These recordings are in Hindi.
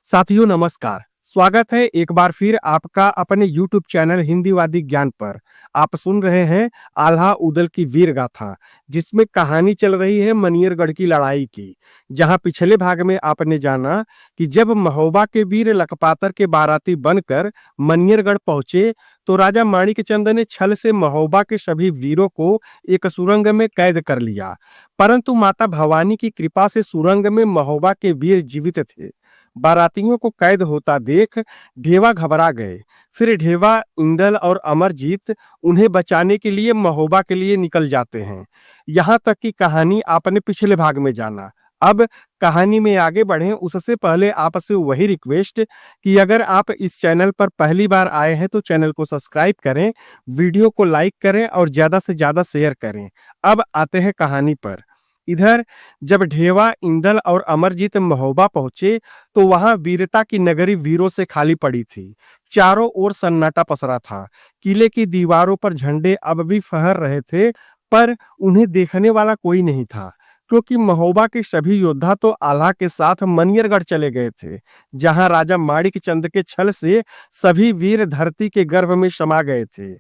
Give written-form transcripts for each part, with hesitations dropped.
साथियों नमस्कार। स्वागत है एक बार फिर आपका अपने YouTube चैनल हिंदीवादी ज्ञान पर। आप सुन रहे हैं आल्हा उदल की वीर गाथा, जिसमें कहानी चल रही है मनियरगढ़ की लड़ाई की। जहां पिछले भाग में आपने जाना कि जब महोबा के वीर लखपातर के बाराती बनकर मनियरगढ़ पहुंचे, तो राजा माणिकचंद ने छल से महोबा के सभी वीरों को एक सुरंग में कैद कर लिया। परंतु माता भवानी की कृपा से सुरंग में महोबा के वीर जीवित थे। बारातियों को कैद होता देख ढेवा घबरा गए। फिर ढेवा, इंदल और अमरजीत उन्हें बचाने के लिए महोबा के लिए निकल जाते हैं। यहाँ तक की कहानी आपने पिछले भाग में जाना। अब कहानी में आगे बढ़ें उससे पहले आपसे वही रिक्वेस्ट कि अगर आप इस चैनल पर पहली बार आए हैं तो चैनल को सब्सक्राइब करें, वीडियो को लाइक करें और ज्यादा से ज्यादा शेयर करें। अब आते हैं कहानी पर। इधर जब ढेवा, इंदल और अमरजीत महोबा पहुंचे, तो वहां वीरता की नगरी वीरों से खाली पड़ी थी। चारों ओर सन्नाटा पसरा था। किले की दीवारों पर झंडे अब भी फहर रहे थे, पर उन्हें देखने वाला कोई नहीं था, क्योंकि महोबा के सभी योद्धा तो आल्हा के साथ मनियरगढ़ चले गए थे, जहां राजा माणिकचंद के छल से सभी वीर धरती के गर्भ में समा गए थे।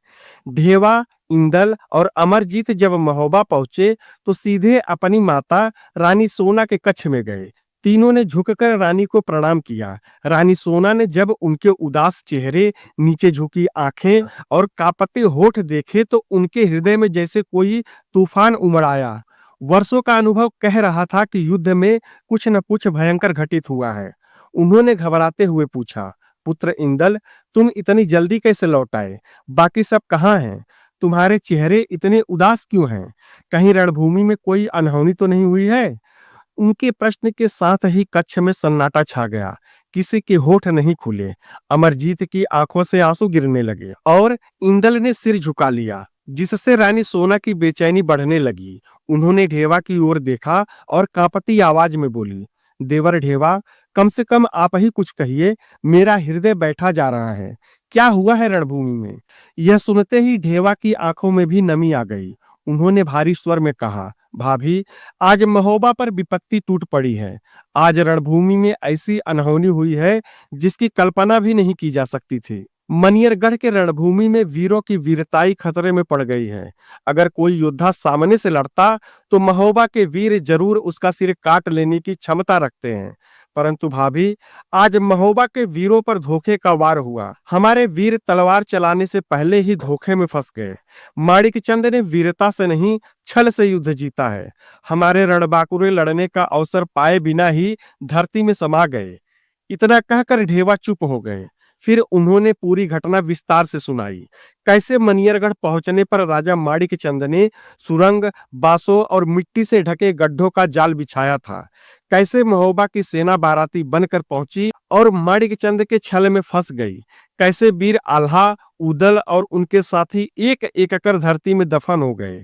ढेवा, इंदल और अमरजीत जब महोबा पहुंचे, तो सीधे अपनी माता रानी सोना के कक्ष में गए। तीनों ने झुककर रानी को प्रणाम किया। रानी सोना ने जब उनके उदास चेहरे, नीचे झुकी आंखें और कांपते होठ देखे, तो उनके हृदय में जैसे कोई तूफान उमड़ आया। वर्षों का अनुभव कह रहा था कि युद्ध में कुछ न कुछ भयंकर घटित हुआ है। उन्होंने घबराते हुए पूछा, पुत्र इंदल, तुम इतनी जल्दी कैसे लौट आए? बाकी सब कहाँ हैं? तुम्हारे चेहरे इतने उदास क्यों हैं? कहीं रणभूमि में कोई अनहोनी तो नहीं हुई है? उनके प्रश्न के साथ ही कक्ष में सन्नाटा छा गया। किसी के होठ नहीं खुले। अमरजीत की आंखों से आंसू गिरने लगे और इंदल ने सिर झुका लिया, जिससे रानी सोना की बेचैनी बढ़ने लगी। उन्होंने ढेवा की ओर देखा और कांपती आवाज में बोली, देवर ढेवा, कम से कम आप ही कुछ कहिए, मेरा हृदय बैठा जा रहा है। क्या हुआ है रणभूमि में? यह सुनते ही ढेवा की आंखों में भी नमी आ गई। उन्होंने भारी स्वर में कहा, भाभी, आज महोबा पर विपत्ति टूट पड़ी है। आज रणभूमि में ऐसी अनहोनी हुई है जिसकी कल्पना भी नहीं की जा सकती थी। मनियरगढ़ के रणभूमि में वीरों की वीरताई खतरे में पड़ गई है। अगर कोई योद्धा सामने से लड़ता तो महोबा के वीर जरूर उसका सिर काट लेने की क्षमता रखते हैं। परंतु भाभी, आज महोबा के वीरों पर धोखे का वार हुआ। हमारे वीर तलवार चलाने से पहले ही धोखे में फंस गए। माणिकचंद ने वीरता से नहीं, छल से युद्ध जीता है। हमारे रणबांकुरे लड़ने का अवसर पाए बिना ही धरती में समा गए। इतना कहकर ढेवा चुप हो गए। फिर उन्होंने पूरी घटना विस्तार से सुनाई। कैसे मनियरगढ़ पहुंचने पर राजा माणिकचंद ने सुरंग, बांसों और मिट्टी से ढके गड्ढों का जाल बिछाया था। कैसे महोबा की सेना बाराती बनकर पहुंची और माणिकचंद के छल में फंस गई। कैसे वीर आल्हा, उदल और उनके साथी एक एक कर धरती में दफन हो गए।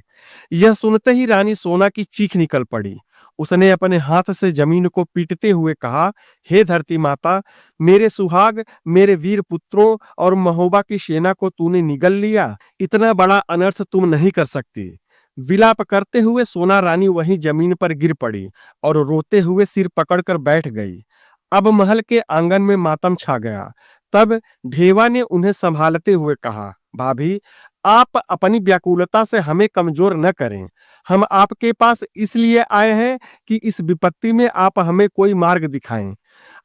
यह सुनते ही रानी सोना की चीख निकल पड़ी। उसने अपने हाथ से जमीन को पीटते हुए कहा, हे धरती माता, मेरे सुहाग, मेरे वीर पुत्रों और महोबा की सेना को तूने निगल लिया। इतना बड़ा अनर्थ तुम नहीं कर सकती। विलाप करते हुए सोना रानी वहीं जमीन पर गिर पड़ी और रोते हुए सिर पकड़कर बैठ गई। अब महल के आंगन में मातम छा गया। तब ढेवा ने उन्हें संभालते हुए कहा, भाभी, आप अपनी व्याकुलता से हमें कमजोर न करें। हम आपके पास इसलिए आए हैं कि इस विपत्ति में आप हमें कोई मार्ग दिखाएं।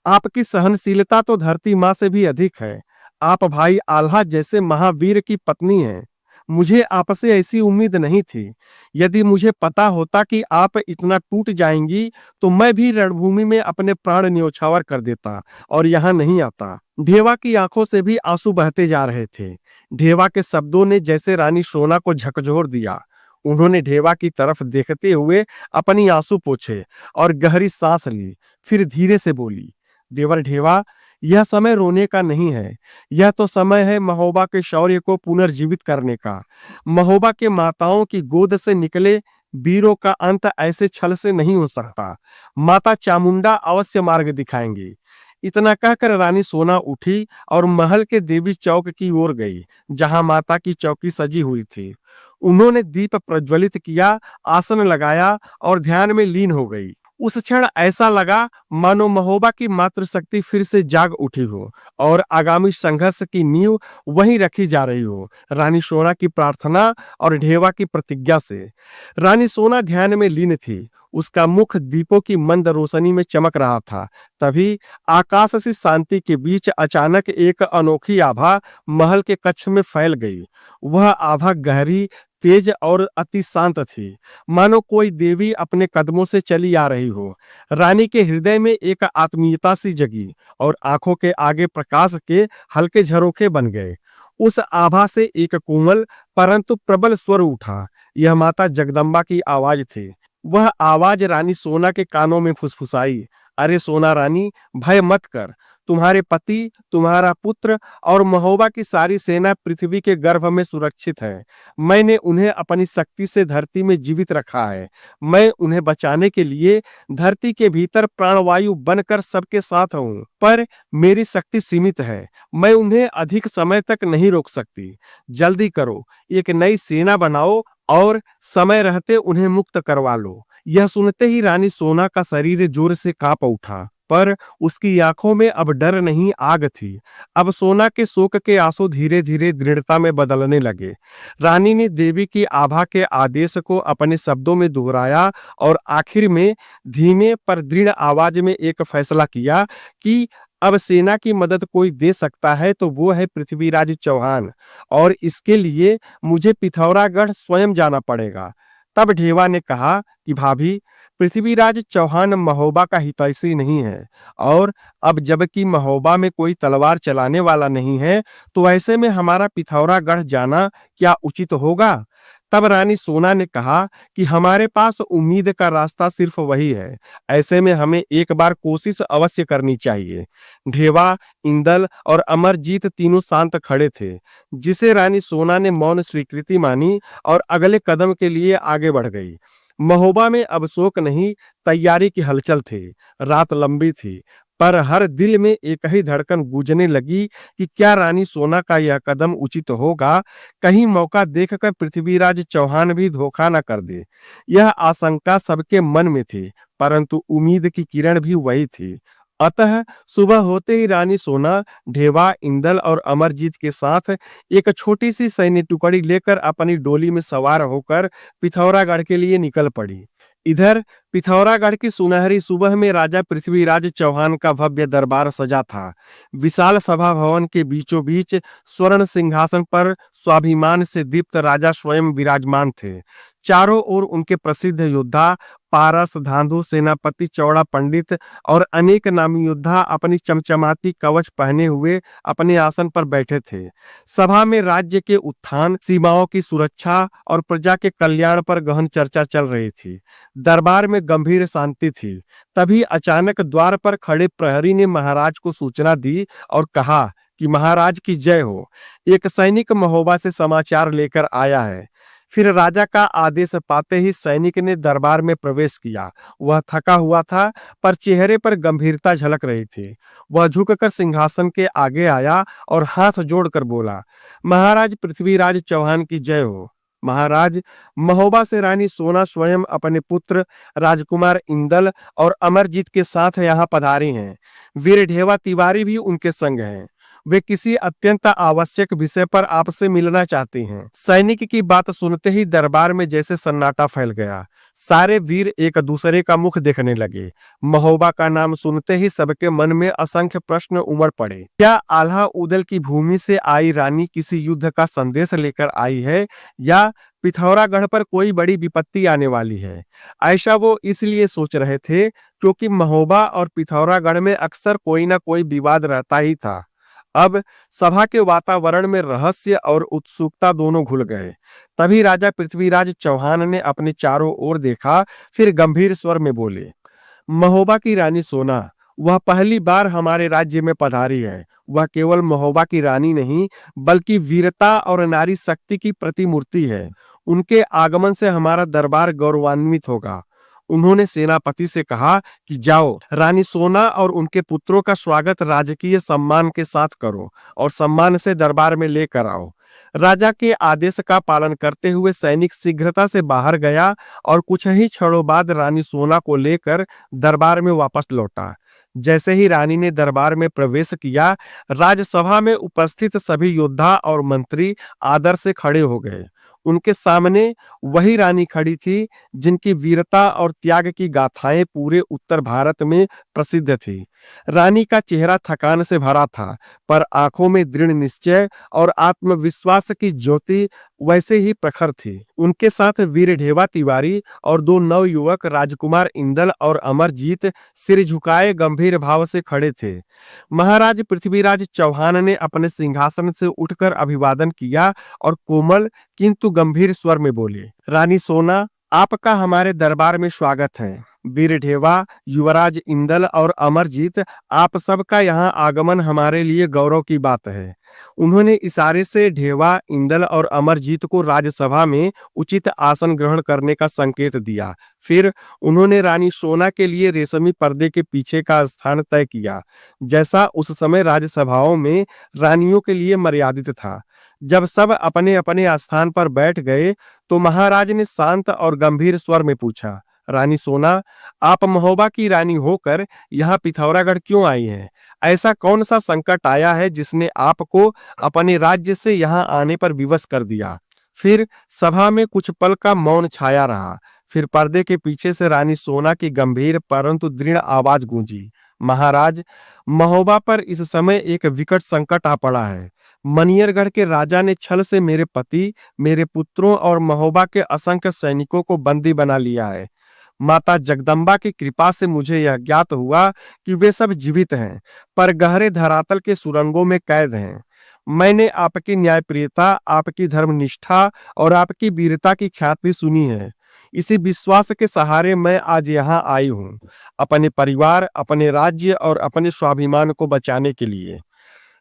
आपकी सहनशीलता तो धरती माँ से भी अधिक है। आप भाई आल्हा जैसे महावीर की पत्नी हैं। मुझे आपसे ऐसी उम्मीद नहीं थी। यदि मुझे पता होता कि आप इतना टूट जाएंगी, तो मैं भी रणभूमि में अपने प्राण न्योछावर कर देता और यहाँ नहीं आता। ढेवा की आंखों से भी आंसू बहते जा रहे थे। ढेवा के शब्दों ने जैसे रानी सोना को झकझोर दिया। उन्होंने ढेवा की तरफ देखते हुए अपनी आंसू पोंछे और गहरी सांस ली। फिर धीरे से बोली, देवर ढेवा, यह समय रोने का नहीं है। यह तो समय है महोबा के शौर्य को पुनर्जीवित करने का। महोबा के माताओं की गोद से निकले वीरों का अंत ऐसे छल से नहीं हो सकता। माता चामुंडा अवश्य मार्ग दिखाएंगी। इतना कहकर रानी सोना उठी और महल के देवी चौक की ओर गई, जहां माता की चौकी सजी हुई थी। उन्होंने दीप प्रज्वलित किया, आसन लगाया और ध्यान में लीन हो गई। उस क्षण ऐसा लगा मानो महोबा की मातृशक्ति फिर से जाग उठी हो और आगामी संघर्ष की नींव वहीं रखी जा रही हो, रानी सोना की प्रार्थना और ढेवा की प्रतिज्ञा से। रानी सोना ध्यान में लीन थी, उसका मुख दीपों की मंद रोशनी में चमक रहा था। तभी आकाश से शांति के बीच अचानक एक अनोखी आभा महल के कक्ष में फैल गई। वह आभा गहरी, तेज और अति शांत थी, मानो कोई देवी अपने कदमों से चली आ रही हो। रानी के हृदय में एक आत्मीयता सी जगी और आंखों के आगे प्रकाश के हल्के झरोखे बन गए। उस आभा से एक कोमल परंतु प्रबल स्वर उठा। यह माता जगदम्बा की आवाज थी। वह आवाज रानी सोना के कानों में फुसफुसाई, अरे सोना रानी, भय मत कर। तुम्हारे पति, तुम्हारा पुत्र और महोबा की सारी सेना पृथ्वी के गर्भ में सुरक्षित है। मैंने उन्हें अपनी शक्ति से धरती में जीवित रखा है। मैं उन्हें बचाने के लिए धरती के भीतर प्राणवायु बनकर सबके साथ हूँ, पर मेरी शक्ति सीमित है। मैं उन्हें अधिक समय तक नहीं रोक सकती। जल्दी करो, एक नई सेना बनाओ और समय रहते उन्हें मुक्त करवा लो। यह सुनते ही रानी सोना का शरीर जोर से कांप उठा, पर उसकी आंखों में अब डर नहीं, आग थी। अब सोना के शोक के आंसू धीरे धीरे दृढ़ता में बदलने लगे। रानी ने देवी की आभा के आदेश को अपने शब्दों में दोहराया और आखिर में धीमे पर दृढ़ आवाज में एक फैसला किया कि अब सेना की मदद कोई दे सकता है तो वो है पृथ्वीराज चौहान, और इसके लिए मुझे पिथौरागढ़ स्वयं जाना पड़ेगा। तब ढेवा ने कहा कि भाभी, पृथ्वीराज चौहान महोबा का हितैषी नहीं है, और अब जबकि महोबा में कोई तलवार चलाने वाला नहीं है, तो ऐसे में हमारा पिथौरागढ़ जाना क्या उचित होगा? तब रानी सोना ने कहा कि हमारे पास उम्मीद का रास्ता सिर्फ वही है। ऐसे में हमें एक बार कोशिश अवश्य करनी चाहिए। ढेवा, इंदल और अमरजीत तीनों शांत खड़े थे, जिसे रानी सोना ने मौन स्वीकृति मानी और अगले कदम के लिए आगे बढ़ गई। महोबा में अब शोक नहीं, तैयारी की हलचल थी। रात लंबी थी, पर हर दिल में एक ही धड़कन गूंजने लगी कि क्या रानी सोना का यह कदम उचित होगा? कहीं मौका देखकर पृथ्वीराज चौहान भी धोखा न कर दे। यह आशंका सबके मन में थी, परंतु उम्मीद की किरण भी वही थी। अतः सुबह होते ही रानी सोना ढेवा, इंदल और अमरजीत के साथ एक छोटी सी सैन्य टुकड़ी लेकर अपनी डोली में सवार होकर पिथौरागढ़ के लिए निकल पड़ी। इधर पिथौरागढ़ की सुनहरी सुबह में राजा पृथ्वीराज चौहान का भव्य दरबार सजा था। विशाल सभा भवन के बीचों बीच स्वर्ण सिंहासन पर स्वाभिमान से दीप्त राजा स्वयं विराजमान थे। चारों ओर उनके प्रसिद्ध योद्धा, पारस, धांधु, सेनापति, चौड़ा पंडित और अनेक नामी योद्धा अपनी चमचमाती कवच पहने हुए अपने आसन पर बैठे थे। सभा में राज्य के उत्थान, सीमाओं की सुरक्षा और प्रजा के कल्याण पर गहन चर्चा चल रही थी। दरबार में गंभीर शांति थी। तभी अचानक द्वार पर खड़े प्रहरी ने महाराज को सूचना दी और कहा कि महाराज की जय हो, एक सैनिक महोबा से समाचार लेकर आया है। फिर राजा का आदेश पाते ही सैनिक ने दरबार में प्रवेश किया। वह थका हुआ था, पर चेहरे पर गंभीरता झलक रही थी। वह झुककर सिंहासन के आगे आया और हाथ जोड़कर बोला, महाराज पृथ्वीराज चौहान की जय हो। महाराज, महोबा से रानी सोना स्वयं अपने पुत्र राजकुमार इंदल और अमरजीत के साथ यहाँ पधारी हैं। वीर ढेवा तिवारी भी उनके संग हैं। वे किसी अत्यंत आवश्यक विषय पर आपसे मिलना चाहती हैं। सैनिक की बात सुनते ही दरबार में जैसे सन्नाटा फैल गया। सारे वीर एक दूसरे का मुख देखने लगे। महोबा का नाम सुनते ही सबके मन में असंख्य प्रश्न उमड़ पड़े। क्या आल्हा उदल की भूमि से आई रानी किसी युद्ध का संदेश लेकर आई है, या पिथौरागढ़ पर कोई बड़ी विपत्ति आने वाली है? ऐसा वो इसलिए सोच रहे थे क्योंकि महोबा और पिथौरागढ़ में अक्सर कोई ना कोई विवाद रहता ही था। अब सभा के वातावरण में रहस्य और उत्सुकता दोनों घुल गए। तभी राजा पृथ्वीराज चौहान ने अपने चारों ओर देखा, फिर गंभीर स्वर में बोले, महोबा की रानी सोना, वह पहली बार हमारे राज्य में पधारी है। वह केवल महोबा की रानी नहीं, बल्कि वीरता और नारी शक्ति की प्रतिमूर्ति है। उनके आगमन से हमारा दरबार गौरवान्वित होगा। उन्होंने सेनापति से कहा कि जाओ, रानी सोना और उनके पुत्रों का स्वागत राजकीय सम्मान के साथ करो और सम्मान से दरबार में लेकर आओ। राजा के आदेश का पालन करते हुए सैनिक शीघ्रता से बाहर गया और कुछ ही क्षणों बाद रानी सोना को लेकर दरबार में वापस लौटा। जैसे ही रानी ने दरबार में प्रवेश किया, राजसभा में उपस्थित सभी योद्धा और मंत्री आदर से खड़े हो गए। उनके सामने वही रानी खड़ी थी जिनकी वीरता और त्याग की गाथाएं पूरे उत्तर भारत में प्रसिद्ध थी। रानी का चेहरा थकान से भरा था, पर आंखों में दृढ़ निश्चय और आत्मविश्वास की ज्योति वैसे ही प्रखर थी। उनके साथ वीर ढेवा तिवारी और दो नवयुवक राजकुमार इंदल और अमरजीत सिर झुकाए गंभीर भाव से खड़े थे। महाराज पृथ्वीराज चौहान ने अपने सिंहासन से उठकर अभिवादन किया और कोमल किंतु गंभीर स्वर में बोले, रानी सोना, आपका हमारे दरबार में स्वागत है। वीर ढेवा, युवराज इंदल और अमरजीत, आप सबका यहाँ आगमन हमारे लिए गौरव की बात है। उन्होंने इशारे से ढेवा, इंदल और अमरजीत को राजसभा में उचित आसन ग्रहण करने का संकेत दिया। फिर उन्होंने रानी सोना के लिए रेशमी पर्दे के पीछे का स्थान तय किया, जैसा उस समय राजसभाओं में रानियों के लिए मर्यादित था। जब सब अपने अपने स्थान पर बैठ गए तो महाराज ने शांत और गंभीर स्वर में पूछा, रानी सोना, आप महोबा की रानी होकर यहाँ पिथौरागढ़ क्यों आई हैं? ऐसा कौन सा संकट आया है जिसने आपको अपने राज्य से यहाँ आने पर विवश कर दिया? फिर सभा में कुछ पल का मौन छाया रहा। फिर पर्दे के पीछे से रानी सोना की गंभीर परंतु दृढ़ आवाज गूंजी, महाराज, महोबा पर इस समय एक विकट संकट आ पड़ा है। मनियरगढ़ के राजा ने छल से मेरे पति, मेरे पुत्रों और महोबा के असंख्य सैनिकों को बंदी बना लिया है। माता जगदम्बा की कृपा से मुझे यह ज्ञात हुआ कि वे सब जीवित हैं, पर गहरे धरातल के सुरंगों में कैद हैं। मैंने आपकी न्यायप्रियता, आपकी धर्मनिष्ठा और आपकी वीरता की ख्याति सुनी है। इसी विश्वास के सहारे मैं आज यहाँ आई हूँ, अपने परिवार, अपने राज्य और अपने स्वाभिमान को बचाने के लिए।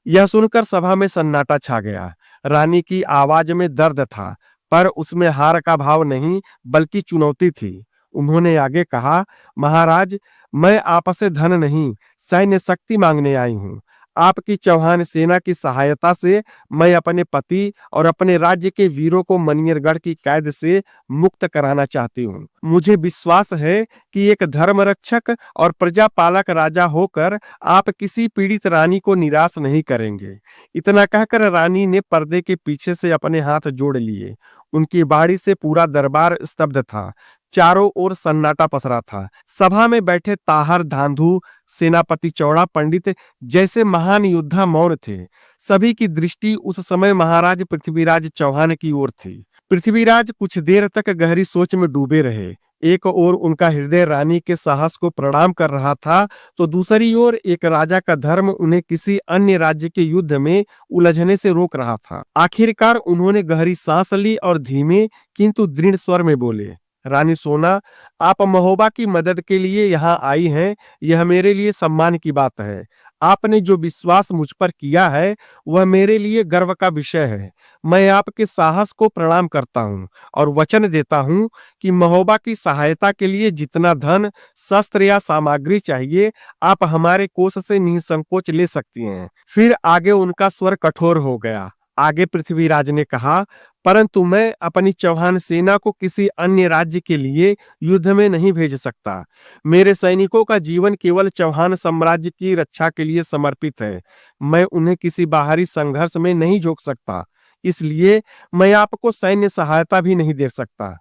यह सुनकर सभा में सन्नाटा छा गया। रानी की आवाज में दर्द था, पर उसमें हार का भाव नहीं, बल्कि चुनौती थी। उन्होंने आगे कहा, महाराज, मैं आपसे धन नहीं, सैन्य शक्ति मांगने आई हूँ। आपकी चौहान सेना की सहायता से मैं अपने पति और अपने राज्य के वीरों को मनियरगढ़ की कैद से मुक्त कराना चाहती हूँ। मुझे विश्वास है कि एक धर्मरक्षक और प्रजापालक राजा होकर आप किसी पीड़ित रानी को निराश नहीं करेंगे। इतना कहकर रानी ने पर्दे के पीछे से अपने हाथ जोड़ लिए। उनकी बाड़ी से पूरा दरबार स्तब्ध था। चारों ओर सन्नाटा पसरा था। सभा में बैठे ताहर, धांधु, सेनापति चौड़ा, पंडित जैसे महान योद्धा मौन थे। सभी की दृष्टि उस समय महाराज पृथ्वीराज चौहान की ओर थी। पृथ्वीराज कुछ देर तक गहरी सोच में डूबे रहे। एक ओर उनका हृदय रानी के साहस को प्रणाम कर रहा था, तो दूसरी ओर एक राजा का धर्म उन्हें किसी अन्य राज्य के युद्ध में उलझने से रोक रहा था। आखिरकार उन्होंने गहरी सांस ली और धीमे किंतु दृढ़ स्वर में बोले, रानी सोना, आप महोबा की मदद के लिए यहाँ आई हैं, यह मेरे लिए सम्मान की बात है। आपने जो विश्वास मुझ पर किया है वह मेरे लिए गर्व का विषय है। मैं आपके साहस को प्रणाम करता हूँ और वचन देता हूँ कि महोबा की सहायता के लिए जितना धन, शस्त्र या सामग्री चाहिए, आप हमारे कोष से निसंकोच ले सकती हैं। फिर आगे उनका स्वर कठोर हो गया। आगे पृथ्वीराज ने कहा, परंतु मैं अपनी चौहान सेना को किसी अन्य राज्य के लिए युद्ध में नहीं भेज सकता। मेरे सैनिकों का जीवन केवल चौहान साम्राज्य की रक्षा के लिए समर्पित है। मैं उन्हें किसी बाहरी संघर्ष में नहीं झोंक सकता, इसलिए मैं आपको सैन्य सहायता भी नहीं दे सकता।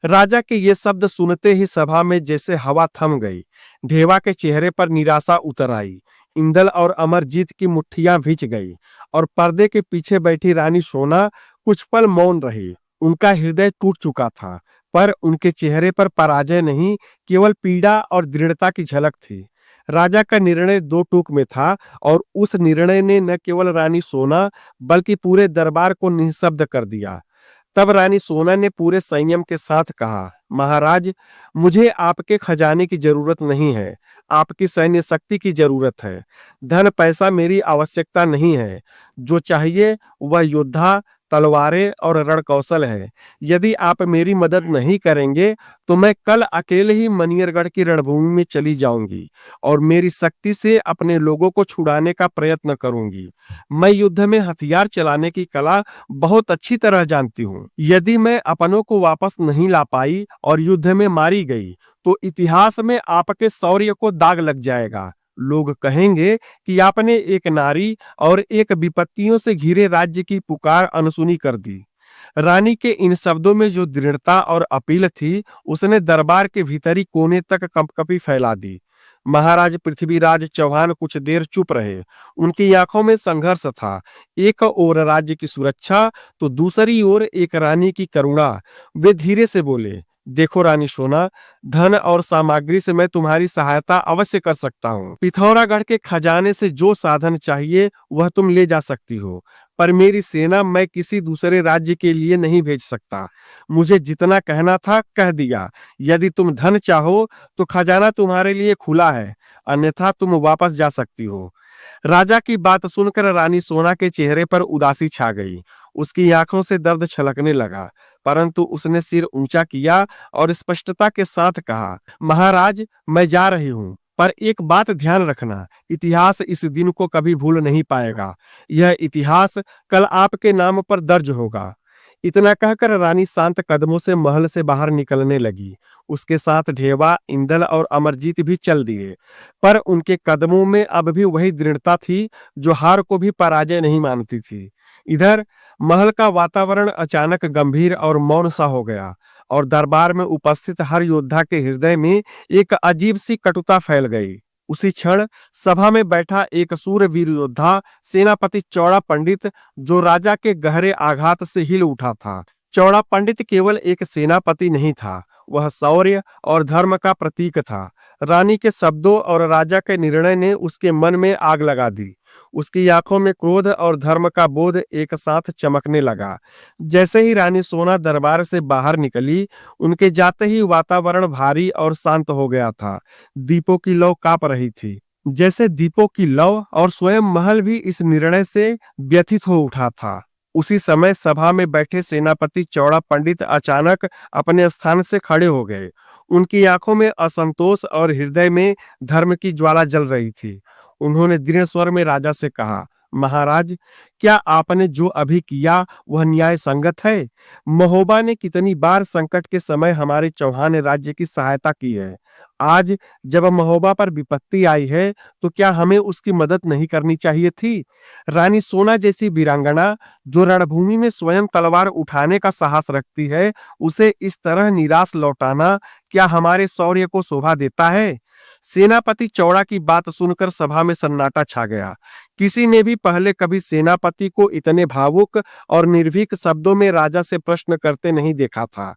राजा के ये शब्द सुनते ही सभा में जैसे हवा थम गई। ढेवा के चेहरे पर निराशा उतर आई। इंदल और अमरजीत की मुट्ठियां भींच गई और पर्दे के पीछे बैठी रानी सोना कुछ पल मौन रही। उनका हृदय टूट चुका था, पर उनके चेहरे पर पराजय नहीं, केवल पीड़ा और दृढ़ता की झलक थी। राजा का निर्णय दो टूक में था और उस निर्णय ने न केवल रानी सोना बल्कि पूरे दरबार को निःशब्द कर दिया। तब रानी सोना ने पूरे संयम के साथ कहा, महाराज, मुझे आपके खजाने की जरूरत नहीं है, आपकी सैन्य शक्ति की जरूरत है। धन पैसा मेरी आवश्यकता नहीं है। जो चाहिए वह योद्धा, तलवारें और रण कौशल है। यदि आप मेरी मदद नहीं करेंगे तो मैं कल अकेले ही मनियरगढ़ की रणभूमि में चली जाऊंगी और मेरी शक्ति से अपने लोगों को छुड़ाने का प्रयत्न करूंगी। मैं युद्ध में हथियार चलाने की कला बहुत अच्छी तरह जानती हूँ। यदि मैं अपनों को वापस नहीं ला पाई और युद्ध में मारी गई तो इतिहास में आपके शौर्य को दाग लग जाएगा। लोग कहेंगे कि आपने एक नारी और एक विपत्तियों से घिरे राज्य की पुकार अनसुनी कर दी। रानी के इन शब्दों में जो दृढ़ता और अपील थी, उसने दरबार के भीतरी कोने तक कंपकपी फैला दी। महाराज पृथ्वीराज चौहान कुछ देर चुप रहे। उनकी आंखों में संघर्ष था। एक ओर राज्य की सुरक्षा तो दूसरी ओर एक रानी की करुणा। वे धीरे से बोले, देखो रानी सोना, धन और सामग्री से मैं तुम्हारी सहायता अवश्य कर सकता हूँ। पिथौरागढ़ के खजाने से जो साधन चाहिए वह तुम ले जा सकती हो, पर मेरी सेना मैं किसी दूसरे राज्य के लिए नहीं भेज सकता। मुझे जितना कहना था कह दिया। यदि तुम धन चाहो तो खजाना तुम्हारे लिए खुला है, अन्यथा तुम वापस जा सकती हो। राजा की बात सुनकर रानी सोना के चेहरे पर उदासी छा गई। उसकी आंखों से दर्द छलकने लगा, परंतु उसने सिर ऊंचा किया और स्पष्टता के साथ कहा, महाराज, मैं जा रही हूँ, पर एक बात ध्यान रखना, इतिहास इस दिन को कभी भूल नहीं पाएगा। यह इतिहास कल आपके नाम पर दर्ज होगा। इतना कहकर रानी शांत कदमों से महल से बाहर निकलने लगी। उसके साथ ढेवा, इंदल और अमरजीत भी चल दिए, पर उनके कदमों में अब भी वही दृढ़ता थी जो हार को भी पराजय नहीं मानती थी। इधर महल का वातावरण अचानक गंभीर और मौन सा हो गया और दरबार में उपस्थित हर योद्धा के हृदय में एक अजीब सी कटुता फैल गई। उसी क्षण सभा में बैठा एक सूरवीर योद्धा, सेनापति चौड़ा पंडित, जो राजा के गहरे आघात से हिल उठा था। चौड़ा पंडित केवल एक सेनापति नहीं था, वह शौर्य और धर्म का प्रतीक था। रानी के शब्दों और राजा के निर्णय ने उसके मन में आग लगा दी। उसकी आंखों में क्रोध और धर्म का बोध एक साथ चमकने लगा। जैसे ही रानी सोना दरबार से बाहर निकली, उनके जाते ही वातावरण भारी और शांत हो गया था। दीपों की लौ कांप रही थी, जैसे दीपों की लौ, और स्वयं महल भी इस निर्णय से व्यथित हो उठा था। उसी समय सभा में बैठे सेनापति चौड़ा पंडित अचानक अपने स्थान से खड़े हो गए। उनकी आंखों में असंतोष और हृदय में धर्म की ज्वाला जल रही थी। उन्होंने दृढ़ स्वर में राजा से कहा, महाराज, क्या आपने जो अभी किया वह न्याय संगत है? महोबा ने कितनी बार संकट के समय हमारे चौहान राज्य की सहायता की है। आज जब महोबा पर विपत्ति आई है तो क्या हमें उसकी मदद नहीं करनी चाहिए थी? रानी सोना जैसी वीरांगना, जो रणभूमि में स्वयं तलवार उठाने का साहस रखती है, उसे इस तरह निराश लौटाना क्या हमारे शौर्य को शोभा देता है? सेनापति चौड़ा की बात सुनकर सभा में सन्नाटा छा गया। किसी ने भी पहले कभी सेनापति को इतने भावुक और निर्भीक शब्दों में राजा से प्रश्न करते नहीं देखा था।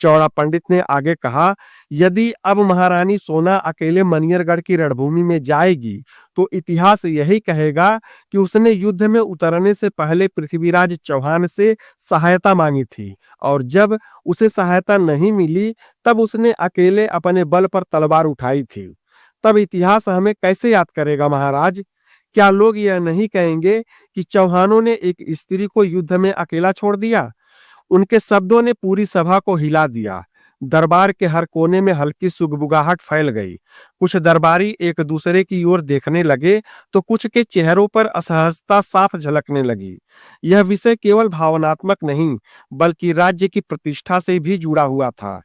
चौड़ा पंडित ने आगे कहा, यदि अब महारानी सोना अकेले मनियरगढ़ की रणभूमि में जाएगी तो इतिहास यही कहेगा कि उसने युद्ध में उतरने से पहले पृथ्वीराज चौहान से सहायता मांगी थी, और जब उसे सहायता नहीं मिली तब उसने अकेले अपने बल पर तलवार उठाई थी। तब इतिहास हमें कैसे याद करेगा महाराज? क्या लोग यह नहीं कहेंगे कि चौहानों ने एक स्त्री को युद्ध में अकेला छोड़ दिया? उनके शब्दों ने पूरी सभा को हिला दिया। दरबार के हर कोने में हल्की सुगबुगाहट फैल गई। कुछ दरबारी एक दूसरे की ओर देखने लगे तो कुछ के चेहरों पर असहजता साफ झलकने लगी। यह विषय केवल भावनात्मक नहीं, बल्कि राज्य की प्रतिष्ठा से भी जुड़ा हुआ था।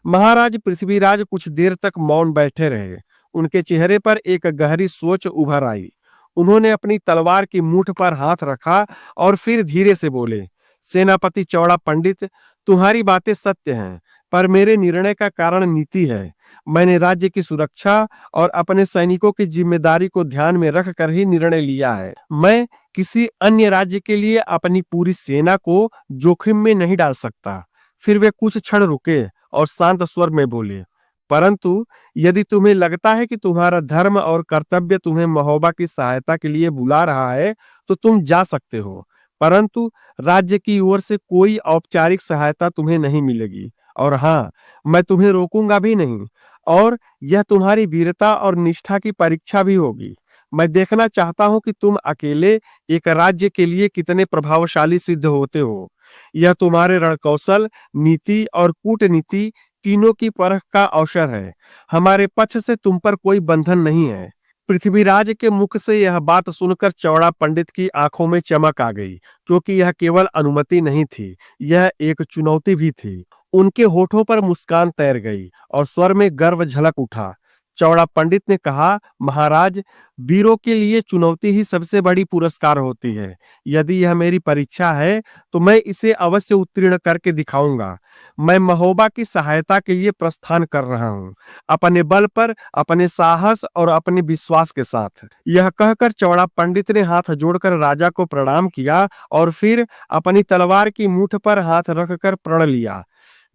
महाराज पृथ्वीराज कुछ देर तक मौन बैठे रहे। उनके चेहरे पर एक गहरी सोच उभर आई। उन्होंने अपनी तलवार की मूठ पर हाथ रखा और फिर धीरे से बोले, सेनापति चौड़ा पंडित, तुम्हारी बातें सत्य हैं, पर मेरे निर्णय का कारण नीति है। मैंने राज्य की सुरक्षा और अपने सैनिकों की जिम्मेदारी को ध्यान में रखकर ही निर्णय लिया है। मैं किसी अन्य राज्य के लिए अपनी पूरी सेना को जोखिम में नहीं डाल सकता। फिर वे कुछ क्षण रुके और शांत स्वर में बोले, परंतु यदि तुम्हें लगता है कि तुम्हारा धर्म और कर्तव्य तुम्हें महोबा की सहायता के लिए बुला रहा है तो तुम जा सकते हो, परंतु राज्य की ओर से कोई औपचारिक सहायता तुम्हें नहीं मिलेगी। और हाँ, मैं तुम्हें रोकूंगा भी नहीं, और यह तुम्हारी वीरता और निष्ठा की परीक्षा भी होगी। मैं देखना चाहता हूं कि तुम अकेले एक राज्य के लिए कितने प्रभावशाली सिद्ध होते हो। यह तुम्हारे रणकौशल, नीति और कूटनीति तीनों की परख का अवसर है। हमारे पक्ष से तुम पर कोई बंधन नहीं है। पृथ्वीराज के मुख से यह बात सुनकर चौड़ा पंडित की आंखों में चमक आ गई, क्योंकि यह केवल अनुमति नहीं थी, यह एक चुनौती भी थी। उनके होठों पर मुस्कान तैर गई और स्वर में गर्व झलक उठा। चौड़ा पंडित ने कहा, महाराज, वीरों के लिए चुनौती ही सबसे बड़ी पुरस्कार होती है। यदि यह मेरी परीक्षा है तो मैं इसे अवश्य उत्तीर्ण करके दिखाऊंगा। मैं महोबा की सहायता के लिए प्रस्थान कर रहा हूँ, अपने बल पर, अपने साहस और अपने विश्वास के साथ। यह कहकर चौड़ा पंडित ने हाथ जोड़कर राजा को प्रणाम किया और फिर अपनी तलवार की मूठ पर हाथ रखकर प्रण लिया।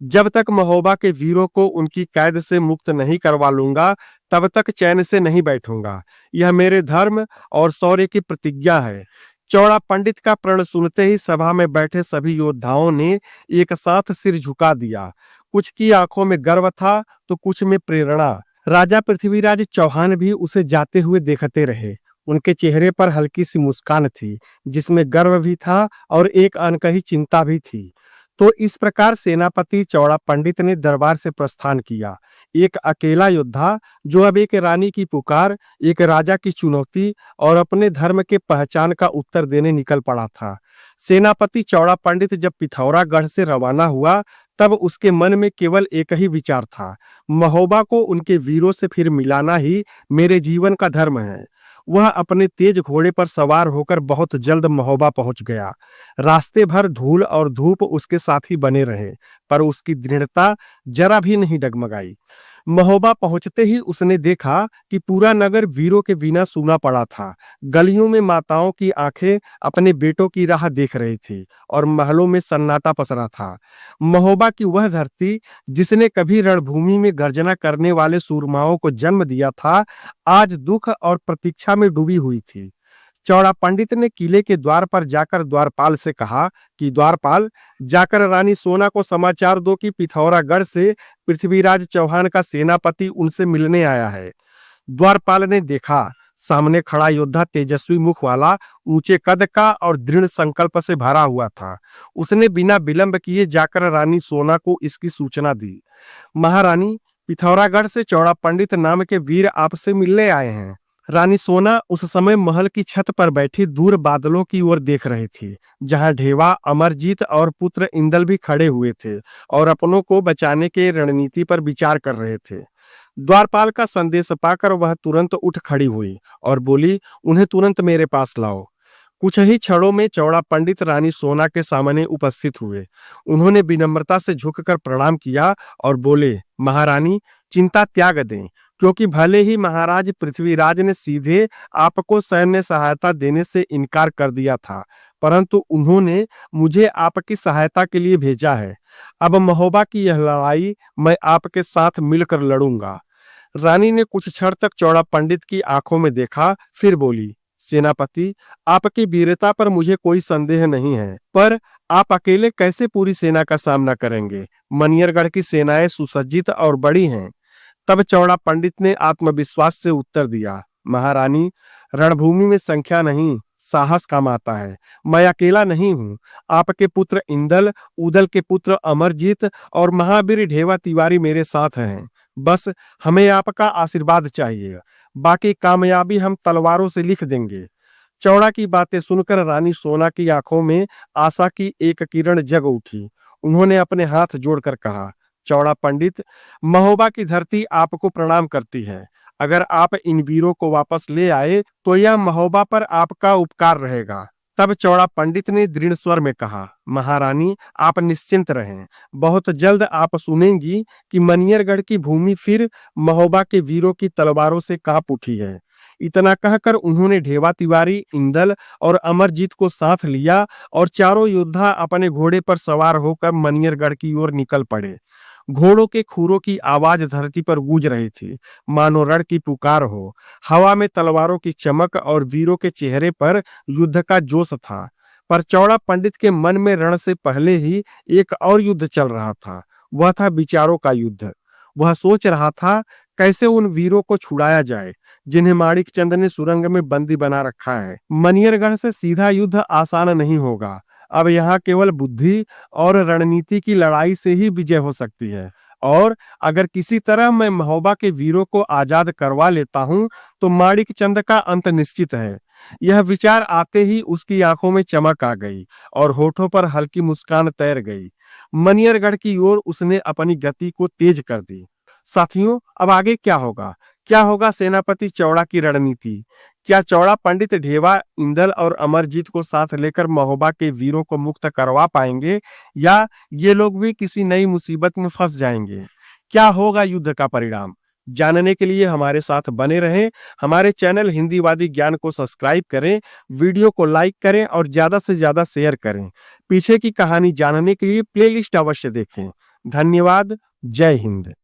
जब तक महोबा के वीरों को उनकी कैद से मुक्त नहीं करवा लूंगा, तब तक चैन से नहीं बैठूंगा। यह मेरे धर्म और शौर्य की प्रतिज्ञा है। चौड़ा पंडित का प्रण सुनते ही सभा में बैठे सभी योद्धाओं ने एक साथ सिर झुका दिया। कुछ की आंखों में गर्व था तो कुछ में प्रेरणा। राजा पृथ्वीराज चौहान भी उसे जाते हुए देखते रहे। उनके चेहरे पर हल्की सी मुस्कान थी, जिसमें गर्व भी था और एक अनकही चिंता भी थी। तो इस प्रकार सेनापति चौड़ा पंडित ने दरबार से प्रस्थान किया। एक अकेला योद्धा जो अब एक रानी की पुकार, एक राजा की चुनौती और अपने धर्म के पहचान का उत्तर देने निकल पड़ा था। सेनापति चौड़ा पंडित जब पिथौरागढ़ से रवाना हुआ, तब उसके मन में केवल एक ही विचार था, महोबा को उनके वीरों से फिर मिलाना ही मेरे जीवन का धर्म है। वह अपने तेज घोड़े पर सवार होकर बहुत जल्द महोबा पहुंच गया। रास्ते भर धूल और धूप उसके साथी बने रहे, पर उसकी दृढ़ता जरा भी नहीं डगमगाई। महोबा पहुंचते ही उसने देखा कि पूरा नगर वीरों के बिना सूना पड़ा था। गलियों में माताओं की आंखें अपने बेटों की राह देख रही थी और महलों में सन्नाटा पसरा था। महोबा की वह धरती, जिसने कभी रणभूमि में गर्जना करने वाले सूरमाओं को जन्म दिया था, आज दुख और प्रतीक्षा में डूबी हुई थी। चौड़ा पंडित ने किले के द्वार पर जाकर द्वारपाल से कहा कि द्वारपाल, जाकर रानी सोना को समाचार दो कि पिथौरागढ़ से पृथ्वीराज चौहान का सेनापति उनसे मिलने आया है। द्वारपाल ने देखा, सामने खड़ा योद्धा तेजस्वी मुख वाला, ऊंचे कद का और दृढ़ संकल्प से भरा हुआ था। उसने बिना विलंब किए जाकर रानी सोना को इसकी सूचना दी। महारानी, पिथौरागढ़ से चौड़ा पंडित नाम के वीर आपसे मिलने आए हैं। रानी सोना उस समय महल की छत पर बैठी दूर बादलों की ओर देख रही थी, जहां ढेवा, अमरजीत और पुत्र इंदल भी खड़े हुए थे और अपनों को बचाने के रणनीति पर विचार कर रहे थे। द्वारपाल का संदेश पाकर वह तुरंत उठ खड़ी हुई और बोली, उन्हें तुरंत मेरे पास लाओ। कुछ ही क्षणों में चौड़ा पंडित रानी सोना के सामने उपस्थित हुए। उन्होंने विनम्रता से झुककर प्रणाम किया और बोले, महारानी, चिंता त्याग दें, क्योंकि भले ही महाराज पृथ्वीराज ने सीधे आपको सैन्य सहायता देने से इनकार कर दिया था, परंतु उन्होंने मुझे आपकी सहायता के लिए भेजा है। अब महोबा की यह लड़ाई मैं आपके साथ मिलकर लड़ूंगा। रानी ने कुछ क्षण तक चौड़ा पंडित की आंखों में देखा, फिर बोली, सेनापति, आपकी वीरता पर मुझे कोई संदेह नहीं है, पर आप अकेले कैसे पूरी सेना का सामना करेंगे? मनियरगढ़ की सेनाएं सुसज्जित और बड़ी हैं। तब चौड़ा पंडित ने आत्मविश्वास से उत्तर दिया, महारानी, रणभूमि में संख्या नहीं, साहस काम आता है। मैं अकेला नहीं हूँ। आपके पुत्र इंदल, उदल के पुत्र अमरजीत और महावीर ढेवा तिवारी मेरे साथ हैं। बस हमें आपका आशीर्वाद चाहिए, बाकी कामयाबी हम तलवारों से लिख देंगे। चौड़ा की बातें सुनकर रानी सोना की आंखों में आशा की एक किरण जग उठी। उन्होंने अपने हाथ जोड़कर कहा, चौड़ा पंडित, महोबा की धरती आपको प्रणाम करती है। अगर आप इन वीरों को वापस ले आए तो यह महोबा पर आपका उपकार रहेगा। तब चौड़ा पंडित ने दृढ़ स्वर में कहा, महारानी, आप निश्चिंत रहें। बहुत जल्द आप सुनेंगी कि मनियरगढ़ की भूमि फिर महोबा के वीरों की तलवारों से कांप उठी है। इतना कहकर उन्होंने ढेवा तिवारी, इंदल और अमरजीत को साथ लिया और चारों योद्धा अपने घोड़े पर सवार होकर मनियरगढ़ की ओर निकल पड़े। घोड़ों के खुरों की आवाज धरती पर गूंज रही थी, मानो रण की पुकार हो। हवा में तलवारों की चमक और वीरों के चेहरे पर युद्ध का जोश था। पर चौड़ा पंडित के मन में रण से पहले ही एक और युद्ध चल रहा था। वह था विचारों का युद्ध। वह सोच रहा था, कैसे उन वीरों को छुड़ाया जाए, जिन्हें माणिकचंद ने सुरंग में बंदी बना रखा है। मनियरगढ़ से सीधा युद्ध आसान नहीं होगा। अब यहाँ केवल बुद्धि और रणनीति की लड़ाई से ही विजय हो सकती है। और अगर किसी तरह मैं महोबा के वीरों को आजाद करवा लेता हूँ तो माणिकचंद का अंत निश्चित है। यह विचार आते ही उसकी आंखों में चमक आ गई और होठों पर हल्की मुस्कान तैर गई। मनियरगढ़ की ओर उसने अपनी गति को तेज कर दी। साथियों, अब आगे क्या होगा? क्या होगा सेनापति चौड़ा की रणनीति? क्या चौड़ा पंडित ढेवा, इंदल और अमरजीत को साथ लेकर महोबा के वीरों को मुक्त करवा पाएंगे या ये लोग भी किसी नई मुसीबत में फंस जाएंगे? क्या होगा युद्ध का परिणाम? जानने के लिए हमारे साथ बने रहें। हमारे चैनल हिंदीवादी ज्ञान को सब्सक्राइब करें, वीडियो को लाइक करें और ज्यादा से ज्यादा शेयर करें। पीछे की कहानी जानने के लिए प्लेलिस्ट अवश्य देखें। धन्यवाद। जय हिंद।